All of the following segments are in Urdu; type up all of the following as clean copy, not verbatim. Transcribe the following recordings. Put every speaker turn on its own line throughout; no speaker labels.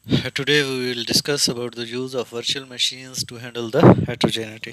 Today we will discuss about the use of virtual machines to handle the heterogeneity.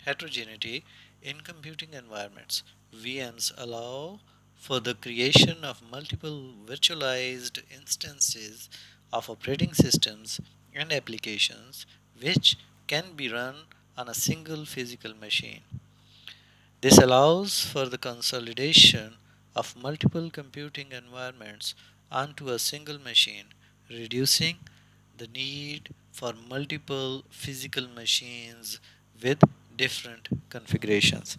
heterogeneity in computing environments. VMs allow for the creation of multiple virtualized instances of operating systems and applications which can be run on a single physical machine. This allows for the consolidation of multiple computing environments onto a single machine, reducing the need for multiple physical machines with different configurations.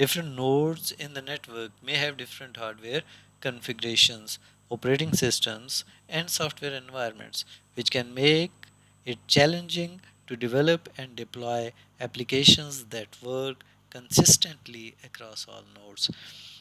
different nodes in the network may have different hardware configurations, operating systems, and software environments, which can make it challenging to develop and deploy applications that work consistently across all nodes.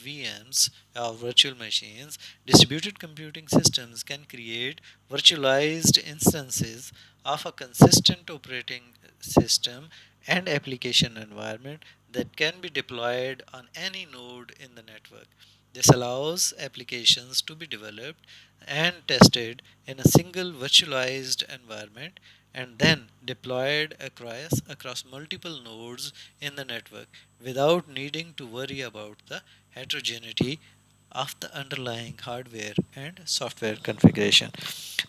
VMs or virtual machines, distributed computing systems can create virtualized instances of a consistent operating system and application environment that can be deployed on any node in the network. This allows applications to be developed and tested in a single virtualized environment and then deployed across multiple nodes in the network without needing to worry about the heterogeneity of the underlying hardware and software configuration.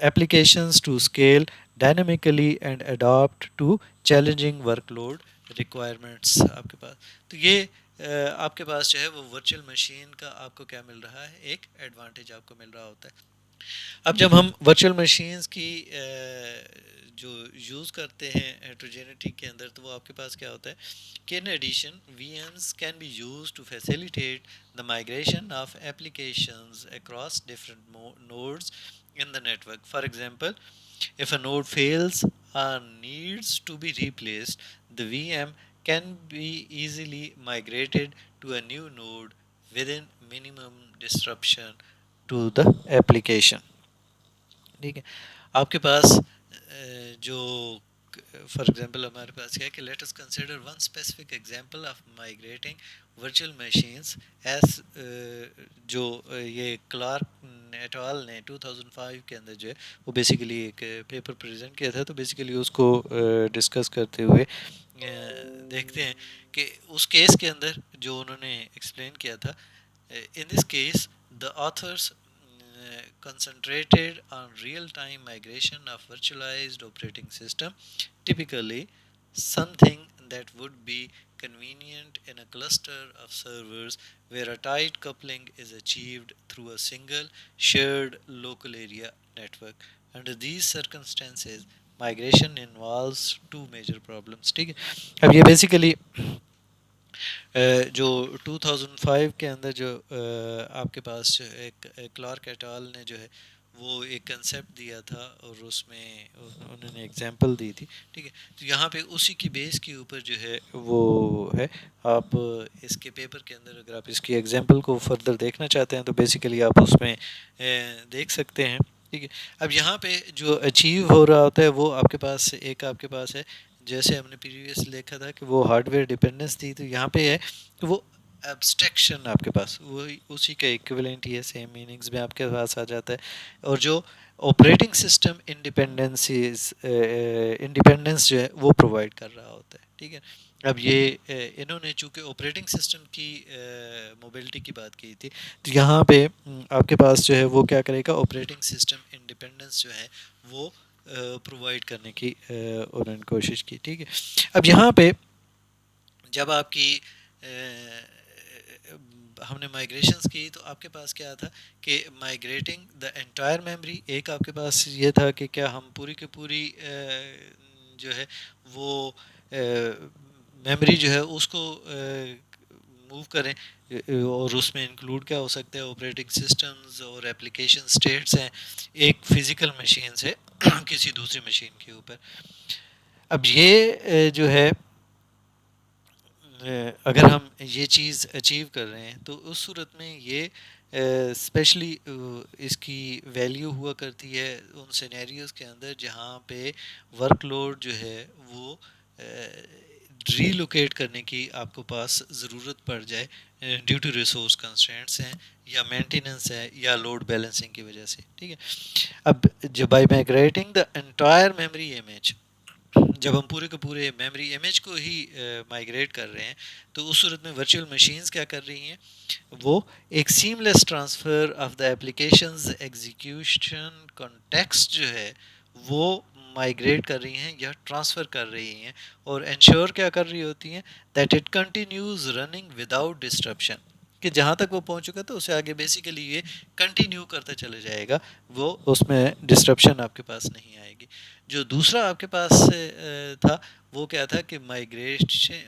applications to scale dynamically and adapt to challenging workload requirements آپ کے پاس. تو یہ آپ کے پاس جو ہے وہ ورچوئل مشین کا آپ کو کیا مل رہا ہے, ایک ایڈوانٹیج آپ کو مل رہا ہوتا ہے. اب جب ہم ورچوئل مشینز کی جو یوز کرتے ہیں ہیٹروجینٹی کے اندر, تو وہ آپ کے پاس کیا ہوتا ہے کہ in addition VMs can be use to facilitate the migration of applications across different nodes in the network. For example, if a node fails or needs to be replaced, the VM can be easily migrated to a new node within minimum disruption to the application. ٹھیک ہے. آپ کے پاس جو فار ایگزامپل ہمارے پاس کیا ہے کہ let us consider one specific example of migrating virtual machines as جو یہ کلارک ایٹال نے 2005 کے اندر جو ہے وہ بیسیکلی ایک پیپر پریزنٹ کیا تھا. تو بیسیکلی اس کو ڈسکس کرتے ہوئے دیکھتے ہیں کہ اس کیس کے اندر جو انہوں نے ایکسپلین کیا تھا, in this case the authors concentrated on real-time migration of virtualized operating system, typically something that would be convenient in a cluster of servers where a tight coupling is achieved through a single shared local area network. Under these circumstances, migration involves two major problems. ٹھیک ہے. اب یہ بیسیکلی جو 2005 کے اندر جو آپ کے پاس ایک کلارک ایٹال نے جو ہے وہ ایک کنسیپٹ دیا تھا اور اس میں انہوں نے ایگزامپل دی تھی. ٹھیک ہے. تو یہاں پہ اسی کی بیس کے اوپر جو ہے وہ ہے, آپ اس کے پیپر کے اندر اگر آپ اس کی ایگزامپل کو فردر دیکھنا چاہتے ہیں تو بیسیکلی آپ اس میں دیکھ سکتے ہیں. ٹھیک ہے. اب یہاں پہ جو اچیو ہو رہا ہوتا ہے وہ آپ کے پاس ایک آپ کے پاس ہے, جیسے ہم نے پریویس دیکھا تھا کہ وہ ہارڈ ویئر ڈپینڈنس تھی, تو یہاں پہ ہے کہ وہ ایبسٹریکشن آپ کے پاس وہی اسی کا ایکویلنٹ ہی ہے, سیم میننگز میں آپ کے پاس آ جاتا ہے. اور جو آپریٹنگ سسٹم انڈیپینڈنس جو ہے وہ پرووائڈ کر رہا ہوتا ہے. ٹھیک ہے. اب یہ انہوں نے چونکہ آپریٹنگ سسٹم کی موبلٹی کی بات کی تھی, تو یہاں پہ آپ کے پاس جو ہے وہ کیا کرے گا, آپریٹنگ سسٹم انڈیپینڈنس جو ہے وہ پرووائڈ کرنے کی انہوں نے کوشش کی. ٹھیک ہے. اب یہاں پہ جب آپ کی ہم نے مائگریشنز کی تو آپ کے پاس کیا تھا کہ مائگریٹنگ دا انٹائر میموری, ایک آپ کے پاس یہ تھا کہ کیا ہم پوری کی پوری جو ہے وہ میموری جو ہے اس کو موو کریں, اور اس میں انکلوڈ کیا ہو سکتا ہے, آپریٹنگ سسٹمز اور اپلیکیشن اسٹیٹس ہیں ایک فزیکل مشین سے کسی دوسری مشین کے اوپر. اب یہ جو ہے اگر ہم یہ چیز اچیو کر رہے ہیں تو اس صورت میں یہ اسپیشلی اس کی ویلیو ہوا کرتی ہے ان سینیریوز کے اندر جہاں پہ ورک لوڈ جو ہے وہ ری لوکیٹ کرنے کی آپ کو پاس ضرورت پڑ جائے ڈیو ٹو ریسورس کنسٹرینٹس ہیں یا مینٹیننس ہے یا لوڈ بیلنسنگ کی وجہ سے. ٹھیک ہے. اب جو by migrating the entire memory image, جب ہم پورے کے پورے میموری امیج کو ہی مائگریٹ کر رہے ہیں تو اس صورت میں ورچوئل مشینز کیا کر رہی ہیں, وہ ایک seamless transfer of the applications execution context جو ہے وہ مائگریٹ کر رہی ہیں یا ٹرانسفر کر رہی ہیں, اور انشور کیا کر رہی ہوتی ہیں that it continues running without disruption, کہ جہاں تک وہ پہنچ چکا تو اسے آگے بیسیکلی یہ کنٹینیو کرتا چلے جائے گا, وہ اس میں ڈسٹرپشن آپ کے پاس نہیں آئے گی. جو دوسرا آپ کے پاس تھا وہ کیا تھا کہ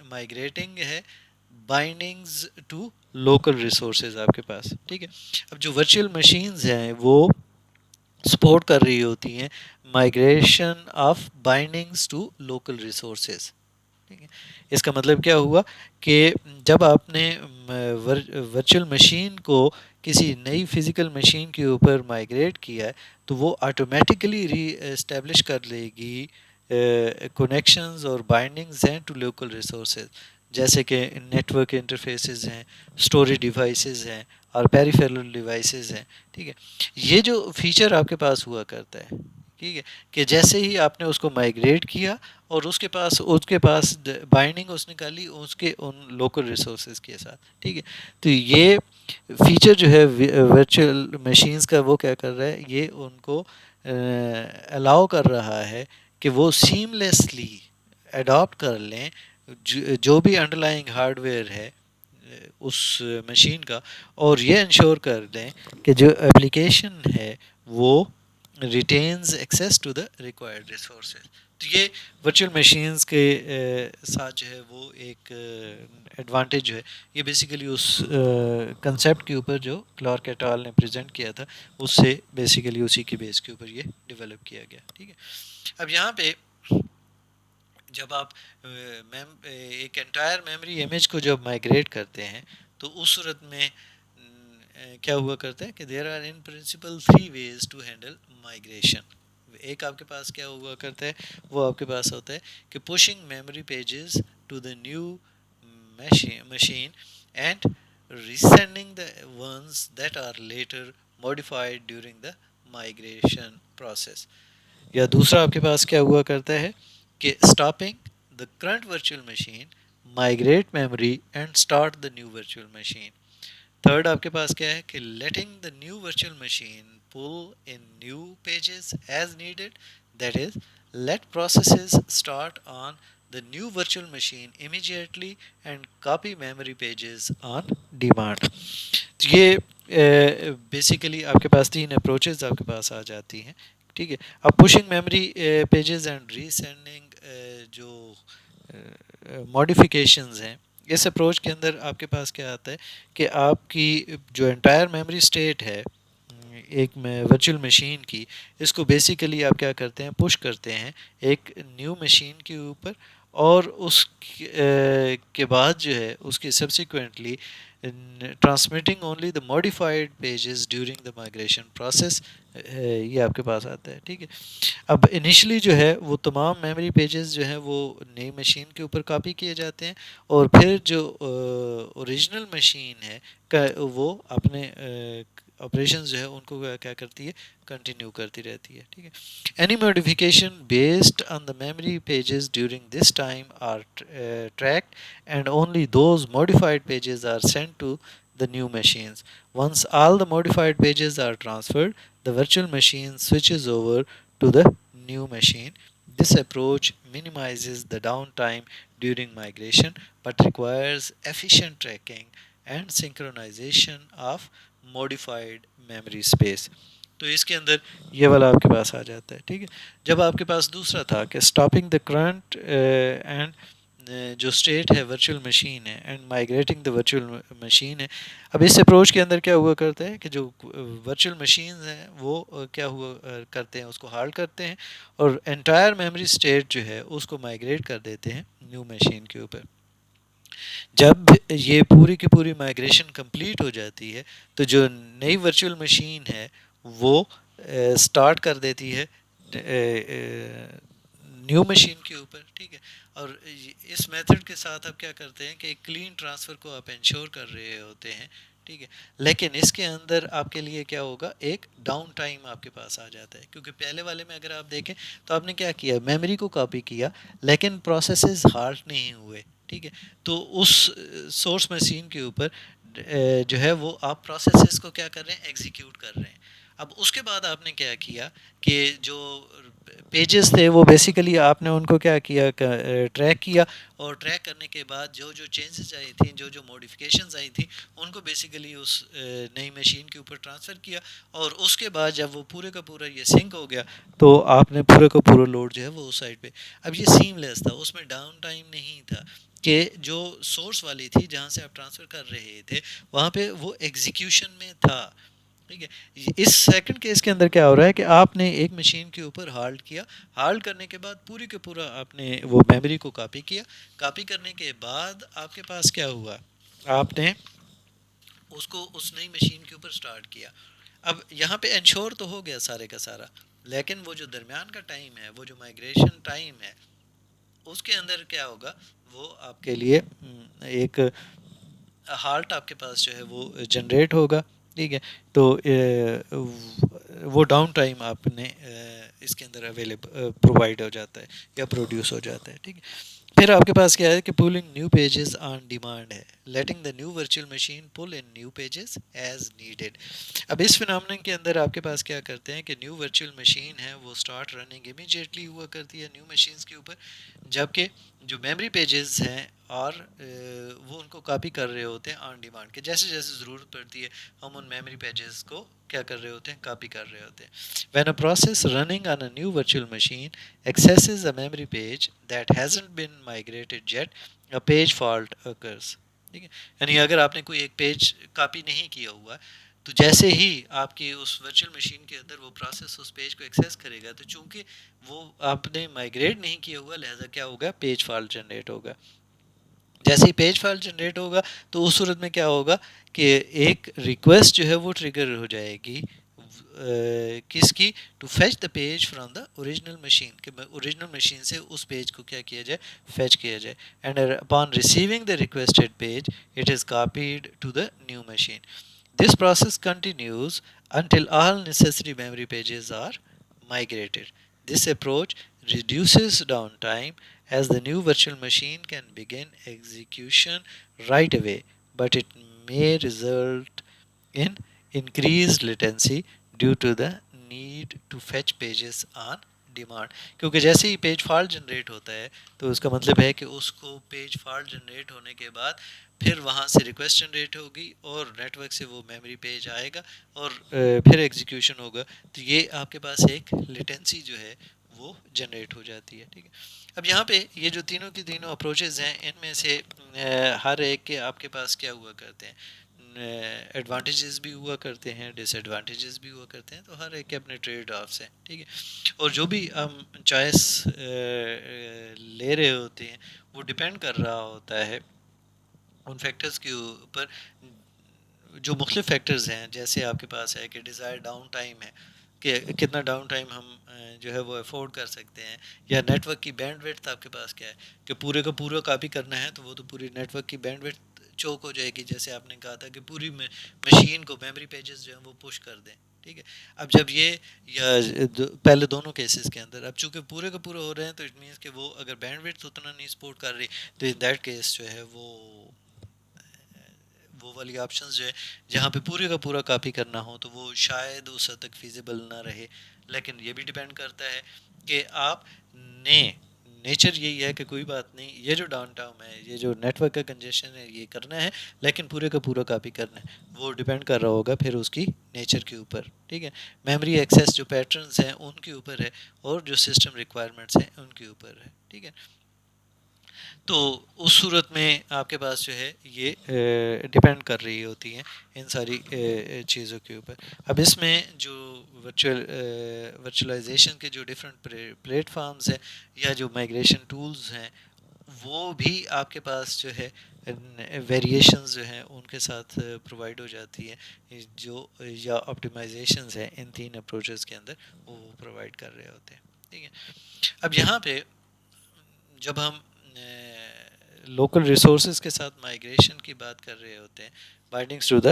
مائگریٹنگ ہے بائنڈنگز ٹو لوکل ریسورسز آپ کے پاس. ٹھیک ہے. اب جو ورچوئل مشینز ہیں وہ سپورٹ کر رہی ہوتی ہیں migration of bindings to local resources. ٹھیک ہے. اس کا مطلب کیا ہوا کہ جب آپ نے ورچوئل مشین کو کسی نئی فزیکل مشین کے اوپر مائگریٹ کیا ہے تو وہ آٹومیٹیکلی ری اسٹیبلش کر لے گی کنیکشنز اور بائنڈنگز ہیں ٹو لوکل ریسورسز, جیسے کہ نیٹورک انٹرفیسز ہیں, اسٹوریج ڈیوائسز ہیں اور پیریفیرل ڈیوائسز ہیں. ٹھیک ہے. یہ جو فیچر آپ کے پاس ہوا کرتا ہے, ٹھیک ہے, کہ جیسے ہی آپ نے اس کو مائگریٹ کیا اور اس کے پاس بائنڈنگ اس نکالی اس کے ان لوکل ریسورسز کے ساتھ. ٹھیک ہے. تو یہ فیچر جو ہے ورچوئل مشینز کا وہ کیا کر رہا ہے, یہ ان کو الاؤ کر رہا ہے کہ وہ سیملیسلی اڈاپٹ کر لیں جو بھی انڈر لائنگ ہارڈ ویئر ہے اس مشین کا، اور یہ انشور کر دیں کہ جو اپلیکیشن ہے وہ retains access to the required resources. تو یہ ورچوئل مشینز کے ساتھ جو ہے وہ ایک ایڈوانٹیج جو ہے، یہ بیسیکلی اس کنسیپٹ کے اوپر جو کلارک ایٹ آل نے پریزنٹ کیا تھا اس سے بیسیکلی اسی کی بیس کے اوپر یہ ڈیولپ کیا گیا. ٹھیک ہے. اب یہاں پہ جب آپ ایک انٹائر میموری امیج کو جب مائگریٹ کرتے ہیں تو اس صورت میں کیا ہوا کرتا ہے کہ there are in principle 3 ways to handle migration. ایک آپ کے پاس کیا ہوا کرتا ہے، وہ آپ کے پاس ہوتا ہے کہ pushing memory pages to the new machine and resending the ones that are later modified during the migration process. یا دوسرا آپ کے پاس کیا ہوا کرتا ہے کہ stopping the current virtual machine, migrate memory and start the new virtual machine. Third آپ کے پاس کیا ہے کہ letting the new virtual machine pull in new pages as needed, that is let processes start on the new virtual machine immediately and copy memory pages on demand. یہ بیسیکلی آپ کے پاس تین اپروچز آپ کے پاس آ جاتی ہیں. ٹھیک ہے. اب pushing memory pages and resending جو ماڈیفیکیشنز ہیں، اس اپروچ کے اندر آپ کے پاس کیا آتا ہے کہ آپ کی جو انٹائر میموری اسٹیٹ ہے ایک ورچوئل مشین کی، اس کو بیسیکلی آپ کیا کرتے ہیں، پش کرتے ہیں ایک نیو مشین کے اوپر، اور اس کے بعد جو ہے اس کی subsequently transmitting only the modified pages during the migration process, یہ آپ کے پاس آتا ہے. ٹھیک ہے. اب انیشلی جو ہے وہ تمام میموری پیجز جو ہیں وہ نئی مشین کے اوپر کاپی کیے جاتے ہیں، اور پھر جو اوریجنل مشین ہے وہ اپنے آپریشنز جو ہے ان کو کیا کرتی ہے، کنٹینیو کرتی رہتی ہے. ٹھیک ہے. Any modification based on the memory pages during this time are tracked and only those modified pages are sent to the new machines. Once all the modified pages are transferred, the virtual machine switches over to the new machine. This approach minimizes the downtime during migration but requires efficient tracking and synchronization of modified memory space. تو اس کے اندر یہ والا آپ کے پاس آ جاتا ہے. ٹھیک ہے. جب آپ کے پاس دوسرا تھا کہ اسٹاپنگ دا کرنٹ اینڈ جو اسٹیٹ ہے ورچوئل مشین ہے and migrating the virtual machine ہے. اب اس اپروچ کے اندر کیا ہوا کرتا ہے کہ جو ورچوئل مشینز ہیں وہ کیا ہوا کرتے ہیں، اس کو ہالٹ کرتے ہیں اور انٹائر میموری اسٹیٹ جو ہے اس کو مائگریٹ کر دیتے ہیں نیو مشین کے اوپر. جب یہ پوری کی پوری مائگریشن کمپلیٹ ہو جاتی ہے تو جو نئی ورچوئل مشین ہے وہ سٹارٹ کر دیتی ہے نیو مشین کے اوپر. ٹھیک ہے. اور اس میتھڈ کے ساتھ آپ کیا کرتے ہیں کہ ایک کلین ٹرانسفر کو آپ انشور کر رہے ہوتے ہیں. ٹھیک ہے. لیکن اس کے اندر آپ کے لیے کیا ہوگا، ایک ڈاؤن ٹائم آپ کے پاس آ جاتا ہے، کیونکہ پہلے والے میں اگر آپ دیکھیں تو آپ نے کیا کیا، میموری کو کاپی کیا لیکن پروسیسز ہالٹ نہیں ہوئے. ٹھیک ہے. تو اس سورس مشین کے اوپر جو ہے وہ آپ پروسیسز کو کیا کر رہے ہیں، ایگزیکیوٹ کر رہے ہیں. اب اس کے بعد آپ نے کیا کیا کہ جو پیجز تھے وہ بیسیکلی آپ نے ان کو کیا کیا، ٹریک کیا، اور ٹریک کرنے کے بعد جو چینجز آئی تھیں، جو موڈیفیکیشنز آئی تھیں ان کو بیسیکلی اس نئی مشین کے اوپر ٹرانسفر کیا. اور اس کے بعد جب وہ پورے کا پورا یہ سنک ہو گیا تو آپ نے پورے کا پورا لوڈ جو ہے وہ اس سائڈ پہ. اب یہ سیم لیس تھا، اس میں ڈاؤن ٹائم نہیں تھا کہ جو سورس والی تھی جہاں سے آپ ٹرانسفر کر رہے تھے وہاں پہ وہ ایگزیکیوشن میں تھا. ٹھیک ہے. اس سیکنڈ کیس کے اندر کیا ہو رہا ہے کہ آپ نے ایک مشین کے اوپر ہالٹ کیا، ہالٹ کرنے کے بعد پوری کے پورا آپ نے وہ میموری کو کاپی کیا. کاپی کرنے کے بعد آپ کے پاس کیا ہوا، آپ نے اس کو اس نئی مشین کے اوپر سٹارٹ کیا. اب یہاں پہ انشور تو ہو گیا سارے کا سارا، لیکن وہ جو درمیان کا ٹائم ہے، وہ جو مائگریشن ٹائم ہے، اس کے اندر کیا ہوگا، وہ آپ کے لیے ایک ہالٹ آپ کے پاس جو ہے وہ جنریٹ ہوگا. ٹھیک ہے. تو وہ ڈاؤن ٹائم آپ نے اس کے اندر اویلیبل پرووائڈ ہو جاتا ہے یا پروڈیوس ہو جاتا ہے. ٹھیک ہے. پھر آپ کے پاس کیا ہے کہ pulling new pages on demand ہے، letting the new virtual machine pull in new pages as needed. اب اس فنامنن کے اندر آپ کے پاس کیا کرتے ہیں کہ نیو ورچوئل مشین ہے وہ اسٹارٹ رننگ امیجیٹلی ہوا کرتی ہے نیو مشینس کے اوپر، جبکہ جو میموری پیجز ہیں اور وہ ان کو کاپی کر رہے ہوتے ہیں آن ڈیمانڈ، کہ جیسے جیسے ضرورت پڑتی ہے ہم ان میموری پیجز کو کیا کر رہے ہوتے ہیں، کاپی کر رہے ہوتے ہیں. When a process running on a new virtual machine accesses a memory page that hasn't been migrated yet, a page fault occurs. ٹھیک ہے، یعنی اگر آپ نے کوئی ایک پیج کاپی نہیں کیا ہوا تو جیسے ہی آپ کی اس ورچوئل مشین کے اندر وہ پروسیس اس پیج کو ایکسیس کرے گا تو چونکہ وہ آپ نے مائگریٹ نہیں کیا ہوا لہٰذا کیا ہوگا، پیج فالٹ جنریٹ ہوگا. جیسے ہی پیج فائل جنریٹ ہوگا تو اس صورت میں کیا ہوگا کہ ایک ریکویسٹ جو ہے وہ ٹریگر ہو جائے گی کس کی، to fetch the page from the original machine, کہ اوریجنل مشین سے اس پیج کو کیا کیا جائے، فیچ کیا جائے. And upon receiving the requested page it is copied to the new machine. This process continues until all necessary memory pages are migrated. This approach reduces downtime as the new virtual machine can begin execution right away, but it may result in increased latency due to the need to fetch pages on demand. کیونکہ جیسے ہی پیج فالٹ جنریٹ ہوتا ہے تو اس کا مطلب ہے کہ اس کو پیج فالٹ جنریٹ ہونے کے بعد پھر وہاں سے ریکویسٹ جنریٹ ہوگی اور نیٹ ورک سے وہ میموری پیج آئے گا اور پھر ایگزیکیوشن ہوگا. تو یہ آپ کے پاس ایک لیٹنسی جو ہے وہ جنریٹ ہو جاتی ہے. ٹھیک ہے، اب یہاں پہ یہ جو تینوں کی تینوں اپروچز ہیں ان میں سے ہر ایک کے آپ کے پاس کیا ہوا کرتے ہیں، ایڈوانٹیجز بھی ہوا کرتے ہیں، ڈس ایڈوانٹیجز بھی ہوا کرتے ہیں. تو ہر ایک کے اپنے ٹریڈ آفس ہیں. ٹھیک ہے، اور جو بھی ہم چوائس لے رہے ہوتے ہیں وہ ڈپینڈ کر رہا ہوتا ہے ان فیکٹرز کے اوپر جو مختلف فیکٹرز ہیں. جیسے آپ کے پاس ہے کہ ڈیزائر ڈاؤن ٹائم ہے، کہ کتنا ڈاؤن ٹائم ہم جو ہے وہ افورڈ کر سکتے ہیں، یا نیٹ ورک کی بینڈ ویڈتھ آپ کے پاس کیا ہے کہ پورے کا پورا کاپی کرنا ہے تو وہ تو پوری نیٹ ورک کی بینڈ ویڈتھ چوک ہو جائے گی. جیسے آپ نے کہا تھا کہ پوری مشین کو میموری پیجز جو ہیں وہ پش کر دیں. ٹھیک ہے، اب جب یہ یا پہلے دونوں کیسز کے اندر اب چونکہ پورے کا پورا ہو رہے ہیں تو اٹ مینس کہ وہ اگر بینڈ ویڈتھ اتنا نہیں سپورٹ کر رہی تو ان دیٹ کیس جو ہے وہ والی آپشنز جو ہے جہاں پہ پورے کا پورا کاپی کرنا ہو تو وہ شاید اس حد تک فیزیبل نہ رہے. لیکن یہ بھی ڈیپینڈ کرتا ہے کہ آپ نے نیچر یہی ہے کہ کوئی بات نہیں، یہ جو ڈاؤن ٹاؤن ہے، یہ جو نیٹ ورک کا کنجیشن ہے یہ کرنا ہے لیکن پورے کا پورا کاپی کرنا ہے. وہ ڈیپینڈ کر رہا ہوگا پھر اس کی نیچر کے اوپر. ٹھیک ہے، میموری ایکسیس جو پیٹرنز ہیں ان کے اوپر ہے اور جو سسٹم ریکوائرمنٹس ہیں ان کے اوپر ہے. ٹھیک ہے، تو اس صورت میں آپ کے پاس جو ہے یہ ڈپینڈ کر رہی ہوتی ہیں ان ساری چیزوں کے اوپر. اب اس میں جو ورچوئلائزیشن کے جو ڈفرینٹ پلیٹ فارمز ہیں یا جو مائگریشن ٹولز ہیں وہ بھی آپ کے پاس جو ہے ویریشنز جو ہیں ان کے ساتھ پرووائڈ ہو جاتی ہیں، جو یا آپٹیمائزیشنز ہیں ان تین اپروچز کے اندر وہ پرووائڈ کر رہے ہوتے ہیں. ٹھیک ہے، اب یہاں پہ جب ہم لوکل ریسورسز کے ساتھ مائگریشن کی بات کر رہے ہوتے ہیں، bindings to the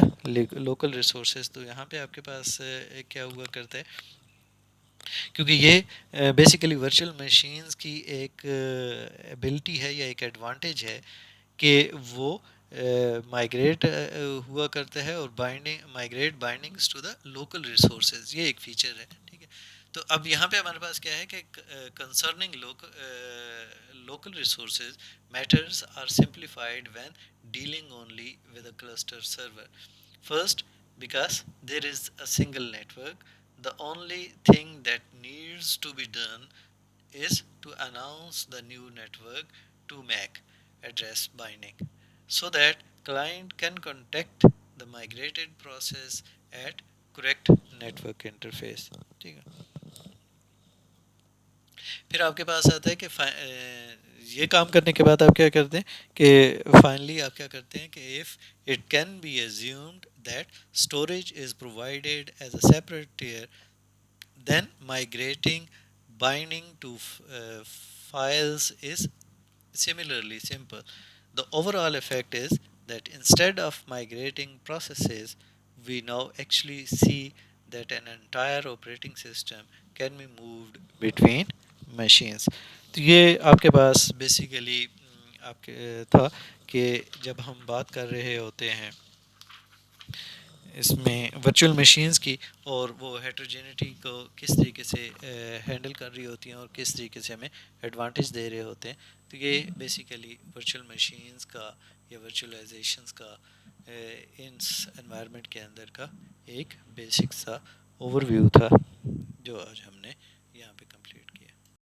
local resources, تو یہاں پہ آپ کے پاس کیا ہوا کرتا ہے، کیونکہ یہ بیسیکلی ورچوئل مشینز کی ایک ایبلٹی ہے یا ایک ایڈوانٹیج ہے کہ وہ مائگریٹ ہوا کرتا ہے اور migrate bindings to the local resources, یہ ایک فیچر ہے. ٹھیک ہے، تو اب یہاں پہ ہمارے پاس کیا ہے کہ concerning local resources matters are simplified when dealing only with a cluster server. First, because there is a single network, the only thing that needs to be done is to announce the new network to MAC address binding so that client can contact the migrated process at correct network interface. ٹھیک ہے، پھر آپ کے پاس آتا ہے کہ یہ کام کرنے کے بعد آپ کیا کرتے ہیں کہ فائنلی آپ کیا کرتے ہیں کہ if it can be assumed that storage is provided as a separate tier, then migrating binding to files is similarly simple. The overall effect is that instead of migrating processes, we now actually see that an entire operating system can be moved between machines. تو یہ آپ کے پاس بیسیکلی آپ کے تھا کہ جب ہم بات کر رہے ہوتے ہیں اس میں ورچوئل مشینز کی، اور وہ ہیٹروجینٹی کو کس طریقے سے ہینڈل کر رہی ہوتی ہیں اور کس طریقے سے ہمیں ایڈوانٹیج دے رہے ہوتے ہیں، تو یہ بیسیکلی ورچوئل مشینز کا یا ورچوئلائزیشنز کا ان انوائرمنٹ کے اندر کا ایک بیسک سا اوور ویو تھا جو آج ہم نے یہاں پہ کمپلیٹ کیا.